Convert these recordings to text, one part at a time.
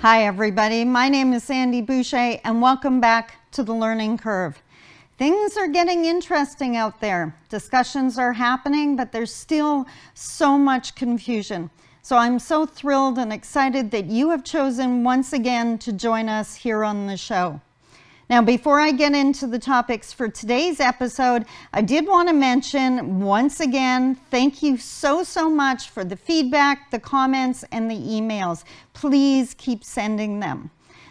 Hi everybody, my name is Sandy Boucher and welcome back to the Learning Curve. Things are getting interesting out there. Discussions are happening, but there's still so much confusion. So I'm so thrilled and excited that you have chosen once again to join us here on the show. Now, before I get into the topics for today's episode, I did want to mention once again, thank you so much for the feedback, the comments, and the emails. Please keep sending them.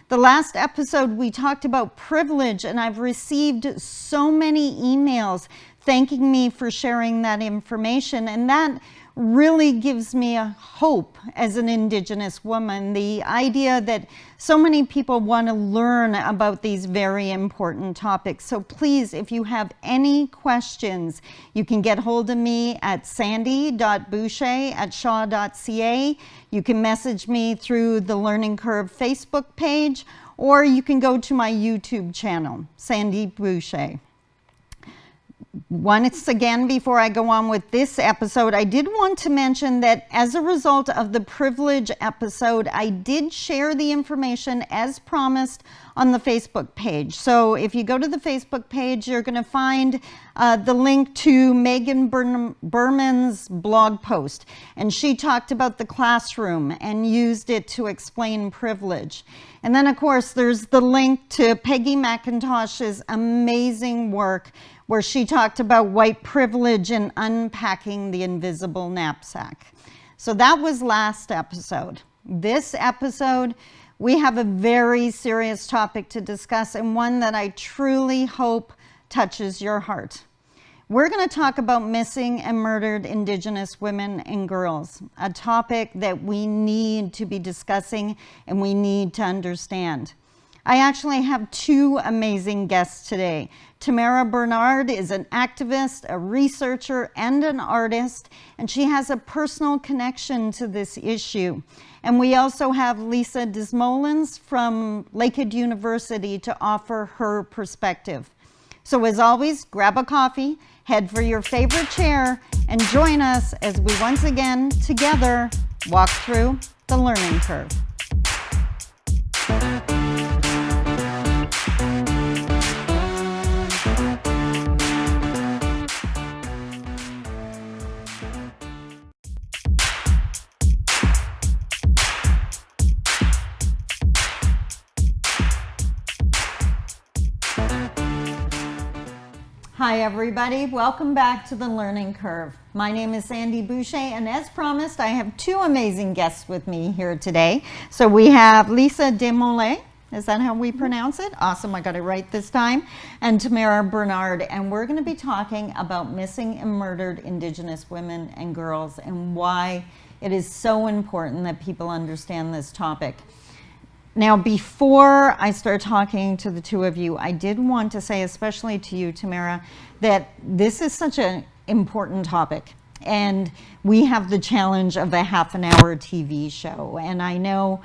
The last episode, we talked about privilege, and I've received so many emails thanking me for sharing that information, and that really gives me a hope as an Indigenous woman. The idea that so many people want to learn about these very important topics. So please, if you have any questions, you can get hold of me at sandy.boucher@shaw.ca. You can message me through the Learning Curve Facebook page, or you can go to my YouTube channel, Sandy Boucher. Once again, before I go on with this episode, I did want to mention that as a result of the privilege episode, I did share the information as promised on the Facebook page. So if you go to the Facebook page, you're going to find the link to Megan Berman's blog post. And she talked about the classroom and used it to explain privilege. And then, of course, there's the link to Peggy McIntosh's amazing work where she talked about white privilege and unpacking the invisible knapsack. So that was last episode. This episode, we have a very serious topic to discuss, and one that I truly hope touches your heart. We're going to talk about missing and murdered Indigenous women and girls, a topic that we need to be discussing and we need to understand. I actually have two amazing guests today. Tamara Bernard is an activist, a researcher, and an artist, and she has a personal connection to this issue. And we also have Leisa Desmoulins from Lakehead University to offer her perspective. So as always, grab a coffee, head for your favorite chair, and join us as we once again together walk through the learning curve. Hi everybody, welcome back to the Learning Curve. My name is Sandy Boucher, and as promised, I have two amazing guests with me here today. So we have Leisa Desmoulins, is that how we pronounce it? Awesome, I got it right this time. And Tamara Bernard, and we're going to be talking about missing and murdered Indigenous women and girls and why it is so important that people understand this topic. Now, before I start talking to the two of you, I did want to say, especially to you, Tamara, that this is such an important topic. And we have the challenge of a half-an-hour TV show. And I know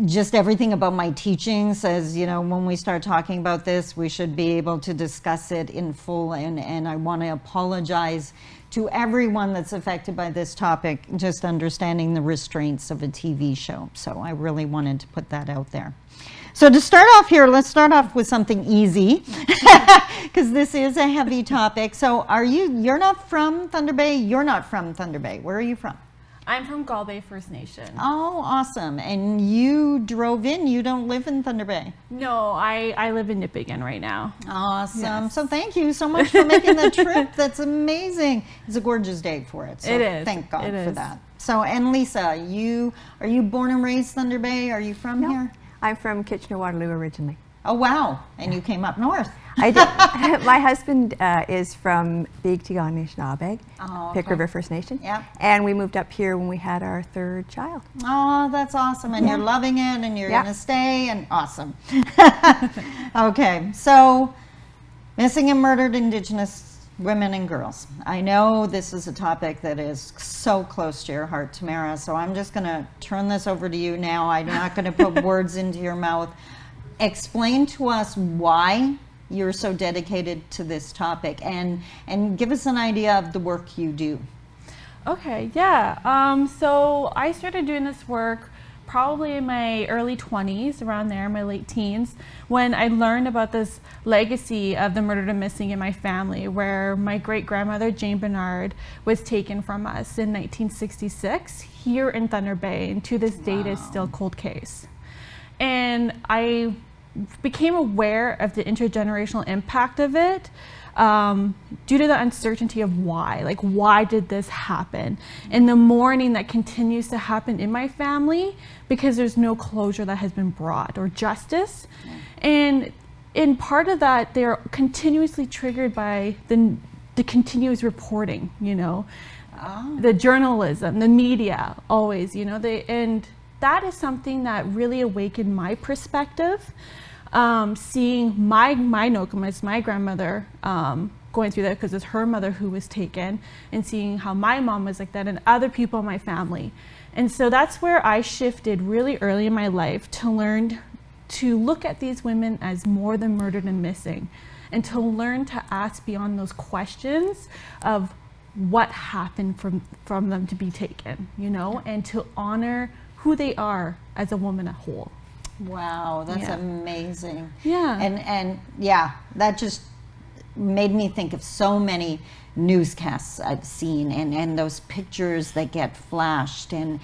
just everything about my teaching says, you know, when we start talking about this, we should be able to discuss it in full. And I want to apologize to everyone that's affected by this topic, just understanding the restraints of a TV show. So I really wanted to put that out there. So to start off here, let's start off with something easy, because this is a heavy topic. So you're not from Thunder Bay? You're not from Thunder Bay. Where are you from? I'm from Gull Bay First Nation. Oh, awesome. And you drove in, you don't live in Thunder Bay? No, I live in Nipawin right now. Awesome. Yes. So thank you so much for making the trip. That's amazing. It's a gorgeous day for it. So it is. Thank God it for is. that. So, and Leisa, are you born and raised Thunder Bay? Are you from here? I'm from Kitchener-Waterloo originally. Oh, wow. And you came up north. I did. My husband is from Big Tigonish Nabeg, Pick River First Nation. Yep. And we moved up here when we had our third child. Oh, that's awesome. And you're loving it and you're going to stay and awesome. Okay. So missing and murdered Indigenous women and girls. I know this is a topic that is so close to your heart, Tamara. So I'm just going to turn this over to you now. I'm not going to put words into your mouth. Explain to us why you're so dedicated to this topic, and give us an idea of the work you do. Okay, yeah. So I started doing this work probably in my early 20s, around there, my late teens, when I learned about this legacy of the murdered and missing in my family, where my great-grandmother, Jane Bernard, was taken from us in 1966 here in Thunder Bay, and to this date is still a cold case. And I became aware of the intergenerational impact of it due to the uncertainty of why. Like, why did this happen? And the mourning that continues to happen in my family because there's no closure that has been brought or justice. And in part of that, they're continuously triggered by the continuous reporting, you know, the journalism, the media, always, you know, and that is something that really awakened my perspective. Seeing my Nokomis, my grandmother, going through that because it's her mother who was taken, and seeing how my mom was like that and other people in my family. And so that's where I shifted really early in my life to learn to look at these women as more than murdered and missing, and to learn to ask beyond those questions of what happened from them to be taken, you know, and to honor who they are as a woman at whole. Wow, that's amazing. Yeah. And yeah, that just made me think of so many newscasts I've seen and those pictures that get flashed, and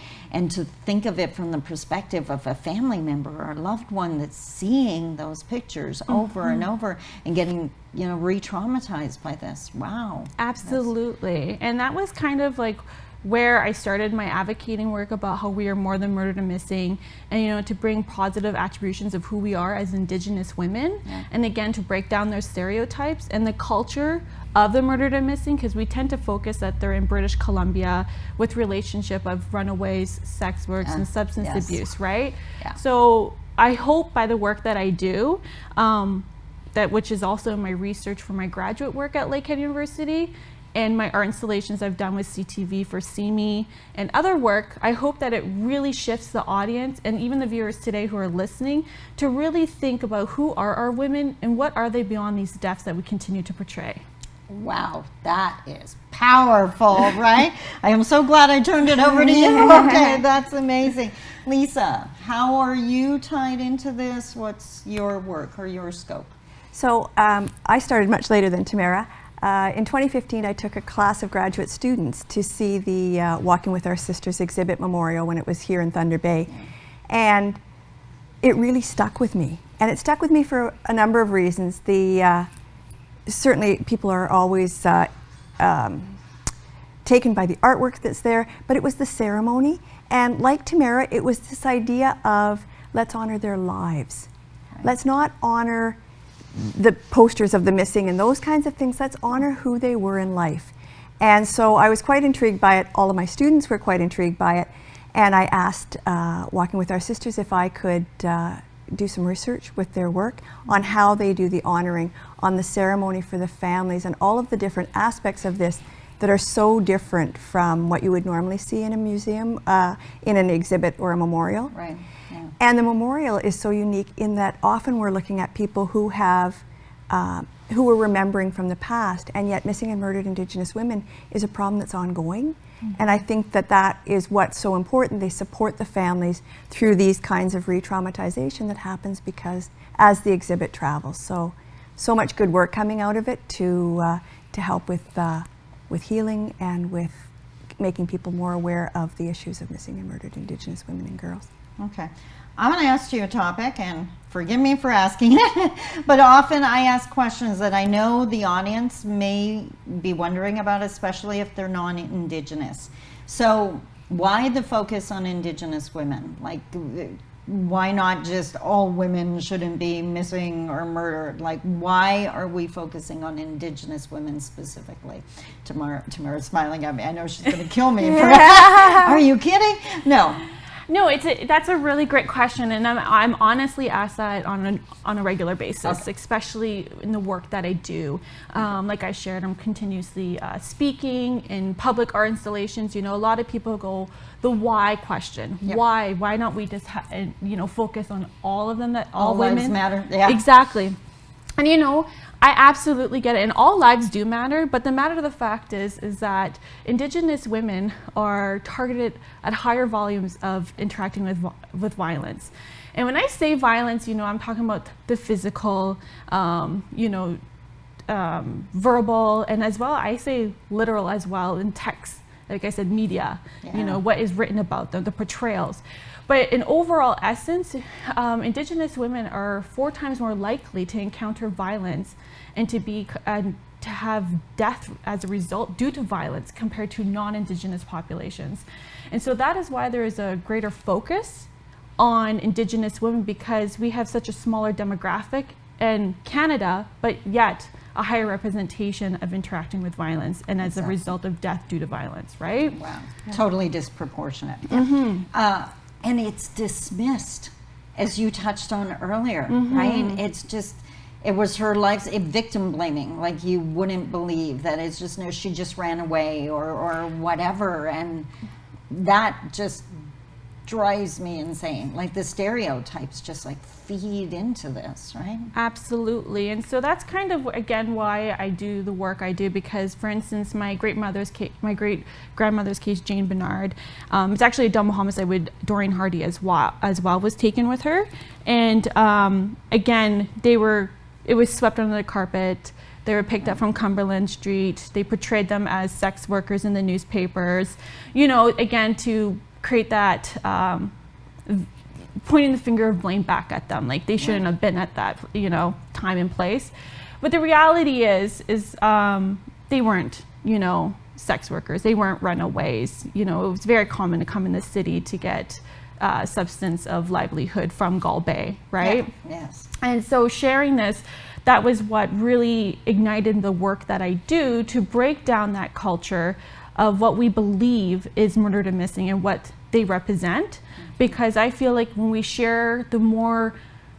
to think of it from the perspective of a family member or a loved one that's seeing those pictures over and over and getting, you know, re-traumatized by this. Wow. Absolutely. And that was kind of like where I started my advocating work about how we are more than murdered and missing, and, you know, to bring positive attributions of who we are as Indigenous women, and again, to break down those stereotypes and the culture of the murdered and missing, because we tend to focus that they're in British Columbia with relationship of runaways, sex works, and substance abuse, right? Yeah. So I hope by the work that I do, that which is also my research for my graduate work at Lakehead University, and my art installations I've done with CTV for CME and other work, I hope that it really shifts the audience and even the viewers today who are listening to really think about who are our women and what are they beyond these deaths that we continue to portray. Wow, that is powerful, right? I am so glad I turned it over to you. Okay, that's amazing. Leisa, how are you tied into this? What's your work or your scope? So I started much later than Tamara. In 2015, I took a class of graduate students to see the Walking with Our Sisters exhibit memorial when it was here in Thunder Bay. And it really stuck with me. And it stuck with me for a number of reasons. Certainly people are always taken by the artwork that's there, but it was the ceremony. And like Tamara, it was this idea of let's honor their lives. Right. Let's not honor the posters of the missing and those kinds of things. Let's honor who they were in life. And so I was quite intrigued by it. All of my students were quite intrigued by it. And I asked Walking with Our Sisters if I could do some research with their work on how they do the honoring, on the ceremony for the families, and all of the different aspects of this that are so different from what you would normally see in a museum, in an exhibit or a memorial. Right. Yeah. And the memorial is so unique in that often we're looking at people who have, who are remembering from the past, and yet missing and murdered Indigenous women is a problem that's ongoing. Mm-hmm. And I think that that is what's so important. They support the families through these kinds of re-traumatization that happens because as the exhibit travels. So much good work coming out of it to help with healing and with making people more aware of the issues of missing and murdered Indigenous women and girls. Okay. I'm going to ask you a topic, and forgive me for asking it, but often I ask questions that I know the audience may be wondering about, especially if they're non-Indigenous. So why the focus on Indigenous women? Like, why not just all women shouldn't be missing or murdered? Like, why are we focusing on Indigenous women specifically? Tamara's smiling at me. I know she's going to kill me. Are you kidding? No. No, that's a really great question, and I'm honestly asked that on a regular basis, especially in the work that I do. Like I shared, I'm continuously speaking in public art installations. You know, a lot of people go the why question. Yep. Why not we just focus on all of them, that all women lives matter. Yeah. Exactly. And I absolutely get it, and all lives do matter, but the matter of the fact is that Indigenous women are targeted at higher volumes of interacting with violence. And when I say violence, I'm talking about the physical, verbal, and as well, I say literal as well in text. Like I said, media, what is written about them, the portrayals. But in overall essence, Indigenous women are 4 times more likely to encounter violence and to have death as a result due to violence compared to non-Indigenous populations. And so that is why there is a greater focus on Indigenous women, because we have such a smaller demographic in Canada, but yet a higher representation of interacting with violence and as a result of death due to violence, right? Wow, totally disproportionate. And it's dismissed, as you touched on earlier, right? It's just, it was her life's victim blaming, like you wouldn't believe that it's just, no, she just ran away or whatever. And that just drives me insane. Like the stereotypes just like feed into this, right? Absolutely. And so that's kind of, again, why I do the work I do, because for instance, my great grandmother's case, Jane Bernard, it's actually a double homicide with Doreen Hardy as well was taken with her. And again, it was swept under the carpet. They were picked up from Cumberland Street. They portrayed them as sex workers in the newspapers, again, to create that pointing the finger of blame back at them, like they shouldn't have been at that time and place. But the reality is they weren't sex workers, they weren't runaways. It was very common to come in the city to get substance of livelihood from Gull Bay, right? Yes. And so sharing this, that was what really ignited the work that I do to break down that culture of what we believe is murdered and missing and what they represent. Because I feel like when we share the more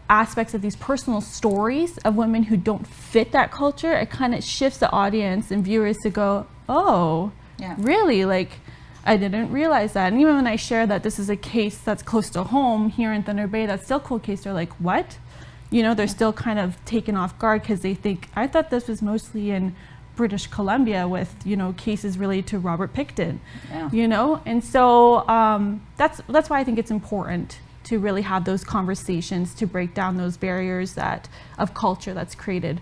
aspects of these personal stories of women who don't fit that culture, it kind of shifts the audience and viewers to go, oh, really? Like, I didn't realize that. And even when I share that this is a case that's close to home here in Thunder Bay, that's still a cold case, they're like, what? They're still kind of taken off guard because they think, I thought this was mostly in British Columbia with cases related to Robert Pickton, and so that's why I think it's important to really have those conversations to break down those barriers of culture that's created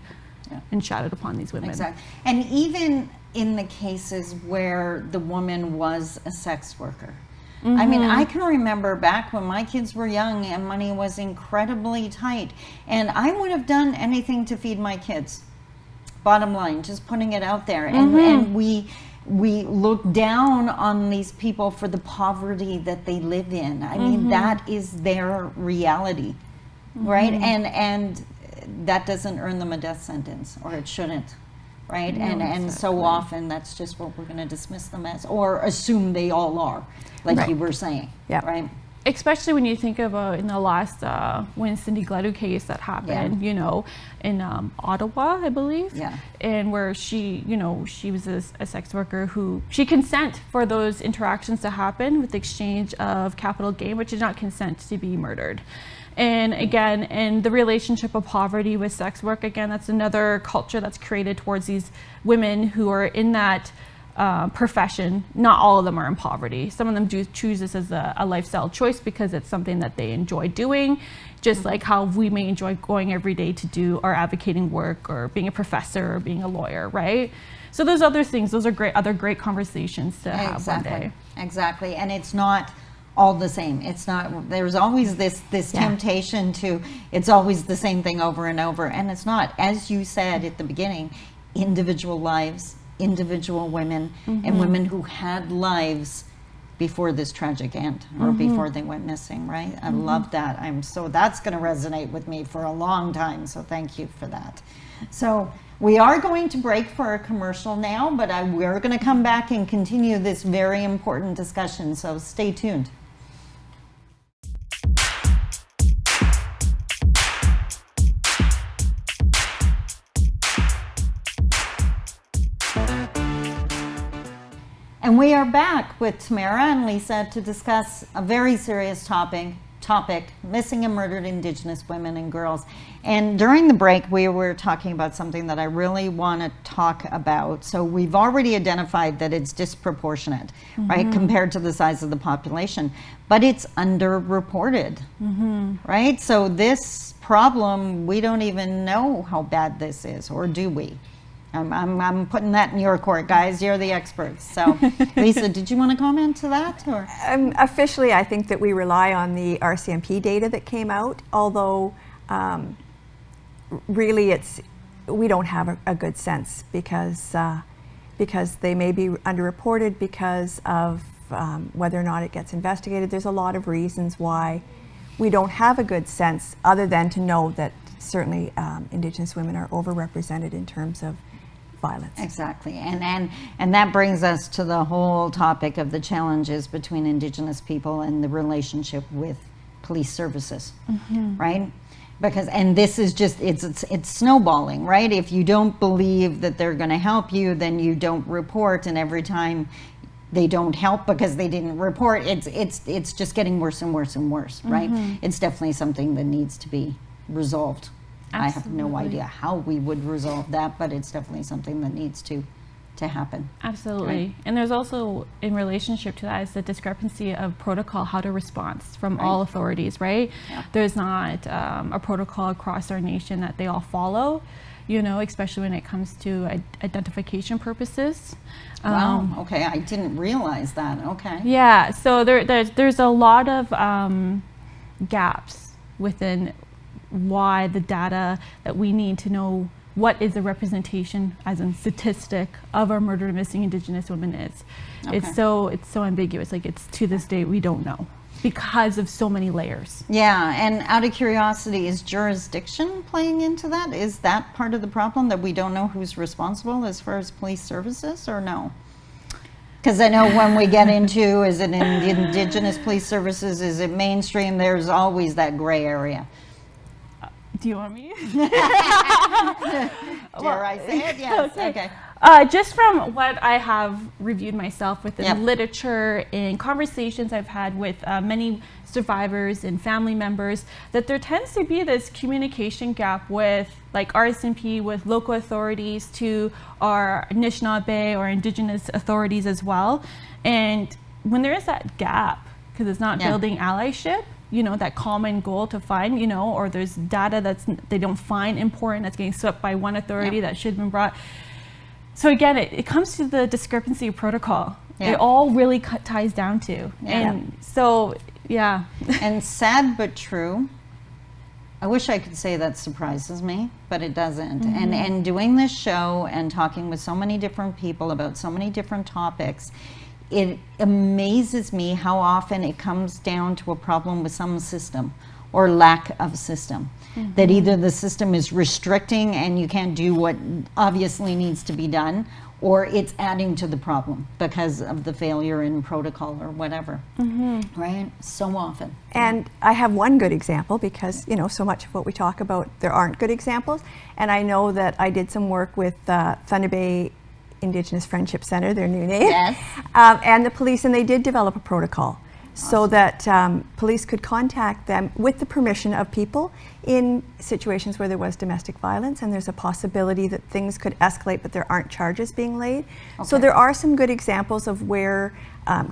and shadowed upon these women. Exactly. And even in the cases where the woman was a sex worker, I mean, I can remember back when my kids were young and money was incredibly tight, and I would have done anything to feed my kids. Bottom line, just putting it out there. And we look down on these people for the poverty that they live in. I mean, that is their reality, right? And that doesn't earn them a death sentence, or it shouldn't, right? No, and so often that's just what we're going to dismiss them as, or assume they all are, like you were saying, right? Especially when you think about in the last when Cindy Gledu case that happened, in Ottawa, I believe, and where she was a sex worker who she consent for those interactions to happen with exchange of capital gain, but did not consent to be murdered. And again, and the relationship of poverty with sex work, again, that's another culture that's created towards these women who are in that profession. Not all of them are in poverty. Some of them do choose this as a lifestyle choice because it's something that they enjoy doing, just like how we may enjoy going every day to do our advocating work or being a professor or being a lawyer, right? So those other things, those are other great conversations to have one day. Exactly. And it's not all the same. It's not, there's always this temptation to, it's always the same thing over and over, and it's not. As you said at the beginning, individual lives, individual women, and women who had lives before this tragic end or before they went missing, right? I love that. That's going to resonate with me for a long time, so thank you for that. So we are going to break for a commercial now, but we're going to come back and continue this very important discussion, so stay tuned. And we are back with Tamara and Leisa to discuss a very serious topic, topic, missing and murdered Indigenous women and girls. And during the break, we were talking about something that I really want to talk about. So we've already identified that it's disproportionate, right, compared to the size of the population, but it's underreported, right? So this problem, we don't even know how bad this is, or do we? I'm putting that in your court, guys. You're the experts. So, Leisa, did you want to comment to that? Or? Officially, I think that we rely on the RCMP data that came out, although really we don't have a good sense because they may be underreported because of whether or not it gets investigated. There's a lot of reasons why we don't have a good sense, other than to know that certainly Indigenous women are overrepresented in terms of violence. Exactly, and that brings us to the whole topic of the challenges between Indigenous people and the relationship with police services, right? Because, and this is just, it's snowballing, right? If you don't believe that they're going to help you, then you don't report, and every time they don't help because they didn't report, it's just getting worse and worse and worse, right? It's definitely something that needs to be resolved. Absolutely. I have no idea how we would resolve that, but it's definitely something that needs to happen. Absolutely. Right. And there's also, in relationship to that, is the discrepancy of protocol, how to respond from all authorities, right? Yeah. There's not a protocol across our nation that they all follow, you know, especially when it comes to identification purposes. Wow, okay, I didn't realize that, okay. Yeah, so there's a lot of gaps within why the data that we need to know what is the representation, as in statistic, of our murdered and missing Indigenous women is. Okay. It's so ambiguous. Like, it's to this day we don't know because of so many layers. Yeah, and out of curiosity, is jurisdiction playing into that? Is that part of the problem, that we don't know who's responsible as far as police services, or no? Because I know when we get into, is it in Indigenous police services, is it mainstream, there's always that gray area. Do you want me? Dare I say it? Yes. Okay. Just from what I have reviewed myself within literature and conversations I've had with many survivors and family members, that there tends to be this communication gap with, like, RSMP, with local authorities to our Anishinaabe or Indigenous authorities as well. And when there is that gap, because it's not building allyship, you know, that common goal to find, you know, or there's data they don't find important, that's getting swept by one authority that should have been brought. So again, it comes to the discrepancy of protocol. It all really ties down to. And so, yeah. And sad but true. I wish I could say that surprises me, but it doesn't. And doing this show and talking with so many different people about so many different topics, it amazes me how often it comes down to a problem with some system or lack of system. That either the system is restricting and you can't do what obviously needs to be done, or it's adding to the problem because of the failure in protocol or whatever, right? So often. And I have one good example, because, you know, so much of what we talk about, there aren't good examples. And I know that I did some work with Thunder Bay Indigenous Friendship Center, their new name, and the police, and they did develop a protocol so that police could contact them with the permission of people in situations where there was domestic violence, and there's a possibility that things could escalate, but there aren't charges being laid. So there are some good examples of where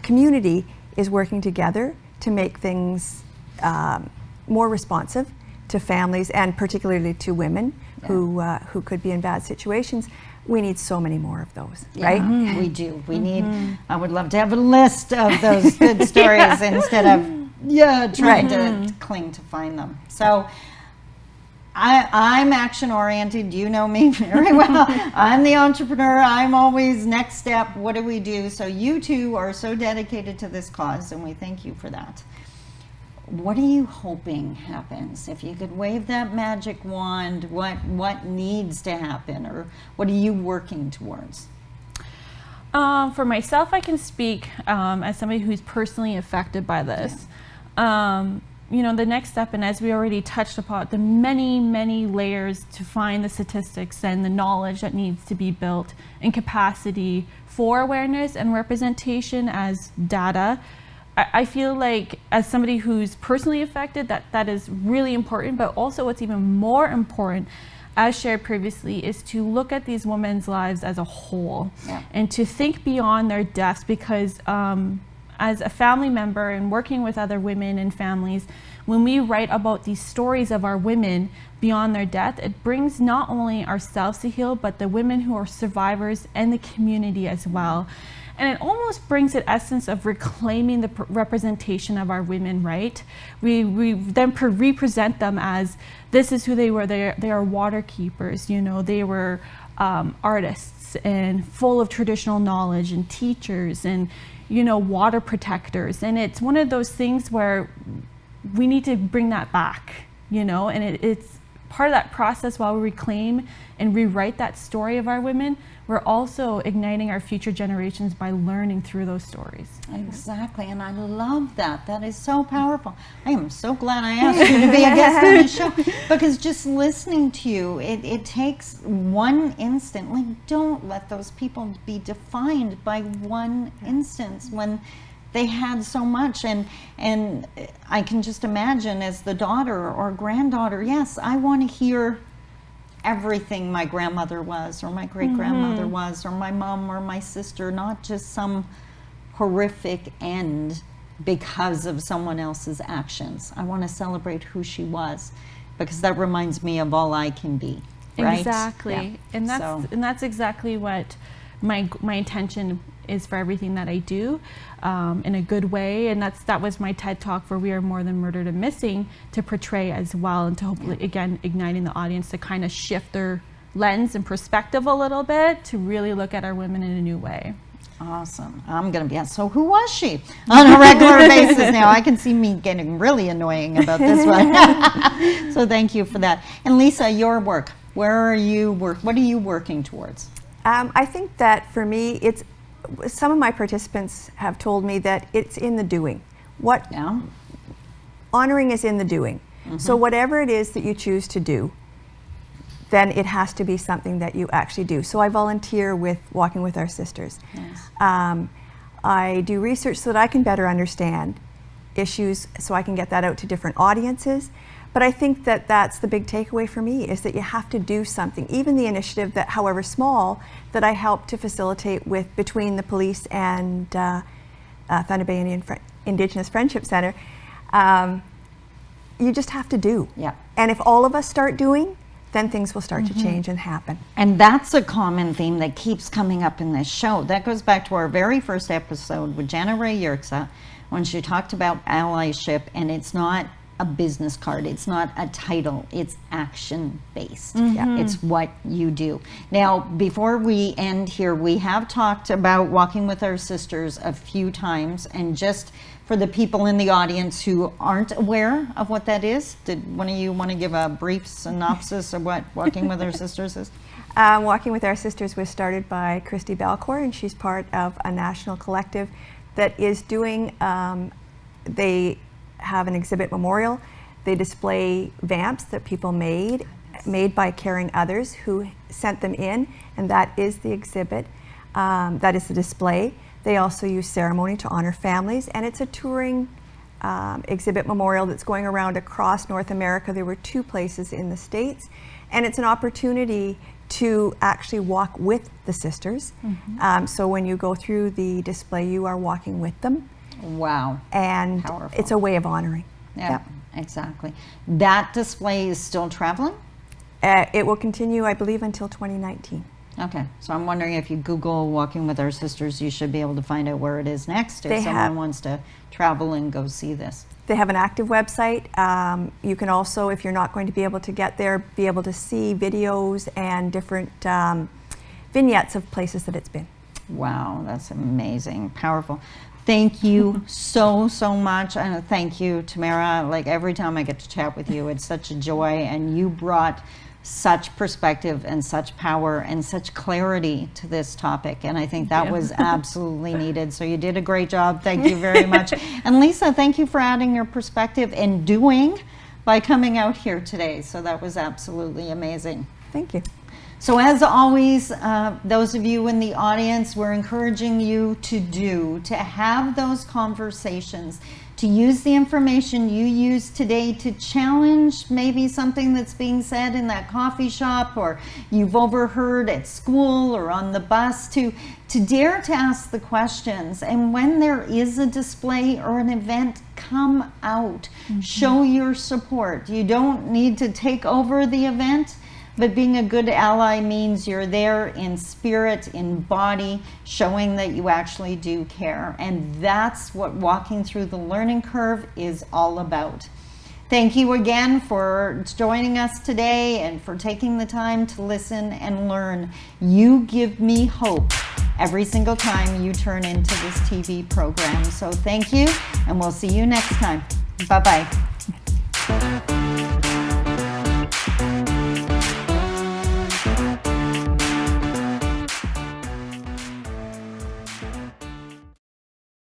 community is working together to make things more responsive to families, and particularly to women who could be in bad situations. We need so many more of those, right? We do. We need, I would love to have a list of those good stories instead of trying to cling to find them. So I'm action oriented. You know me very well. I'm the entrepreneur. I'm always next step. What do we do? So you two are so dedicated to this cause, and we thank you for that. What are you hoping happens? If you could wave that magic wand, what needs to happen, or what are you working towards? For myself, I can speak as somebody who's personally affected by this. You know, the next step, and as we already touched upon, the many, many layers to find the statistics and the knowledge that needs to be built, and capacity for awareness and representation as data. I feel like as somebody who's personally affected, that is really important, but also what's even more important, as shared previously, is to look at these women's lives as a whole, and to think beyond their deaths, because as a family member and working with other women and families, when we write about these stories of our women beyond their death, it brings not only ourselves to heal, but the women who are survivors and the community as well. And it almost brings an essence of reclaiming the representation of our women, right? We then represent them as, this is who they were. They are water keepers, you know, they were artists and full of traditional knowledge, and teachers, and, you know, water protectors. And it's one of those things where we need to bring that back, you know, and it's part of that process. While we reclaim and rewrite that story of our women, we're also igniting our future generations by learning through those stories. Exactly, and I love that. That is so powerful. I am so glad I asked you to be a guest on the show, because just listening to you, it takes one instant. Like, don't let those people be defined by one instance when they had so much. And I can just imagine, as the daughter or granddaughter, yes, I want to hear everything my grandmother was, or my great-grandmother was, or my mom or my sister, not just some horrific end because of someone else's actions. I want to celebrate who she was, because that reminds me of all I can be, right? Exactly. Yeah. And that's exactly what my intention is for everything that I do, in a good way. And that was my TED Talk for We Are More Than Murdered and Missing, to portray as well, and to hopefully, again, igniting the audience to kind of shift their lens and perspective a little bit, to really look at our women in a new way. Awesome. I'm going to be asked, so who was she on a regular basis now? I can see me getting really annoying about this one. So thank you for that. And Leisa, your work, what are you working towards? I think that for me, some of my participants have told me that it's in the doing. Honoring is in the doing. So whatever it is that you choose to do, then it has to be something that you actually do. So I volunteer with Walking with Our Sisters. Nice. I do research so that I can better understand issues, so I can get that out to different audiences. But I think that that's the big takeaway for me, is that you have to do something. Even the initiative that, however small, that I help to facilitate between the police and Thunder Bay Indigenous Friendship Center, you just have to do. Yeah. And if all of us start doing, then things will start to change and happen. And that's a common theme that keeps coming up in this show. That goes back to our very first episode with Jana Ray Yerxa, when she talked about allyship, and it's not a business card, it's not a title, it's action based. It's what you do. Now, before we end here, we have talked about Walking with Our Sisters a few times, and just for the people in the audience who aren't aware of what that is, did one of you want to give a brief synopsis of what Walking with Our Sisters is? Walking with Our Sisters was started by Christy Balcour, and she's part of a national collective that is doing, they have an exhibit memorial. They display vamps that people made by caring others who sent them in, and that is the exhibit. That is the display. They also use ceremony to honor families, and it's a touring exhibit memorial that's going around across North America. There were 2 places in the States, and it's an opportunity to actually walk with the sisters. So when you go through the display, you are walking with them. Wow. And powerful. It's a way of honoring. Yeah, exactly. That display is still traveling? It will continue, I believe, until 2019. Okay, so I'm wondering, if you Google Walking with Our Sisters, you should be able to find out where it is next, if someone wants to travel and go see this. They have an active website. You can also, if you're not going to be able to get there, be able to see videos and different vignettes of places that it's been. Wow, that's amazing, powerful. Thank you so much, and thank you, Tamara. Like, every time I get to chat with you, it's such a joy, and you brought such perspective and such power and such clarity to this topic, and I think that was absolutely needed. So you did a great job. Thank you very much. And Leisa, thank you for adding your perspective and doing by coming out here today. So that was absolutely amazing. Thank you. So as always, those of you in the audience, we're encouraging you to have those conversations, to use the information you use today to challenge maybe something that's being said in that coffee shop or you've overheard at school or on the bus, to dare to ask the questions. And when there is a display or an event, come out, show your support. You don't need to take over the event, but being a good ally means you're there in spirit, in body, showing that you actually do care. And that's what walking through the learning curve is all about. Thank you again for joining us today and for taking the time to listen and learn. You give me hope every single time you turn into this TV program. So thank you, and we'll see you next time. Bye-bye.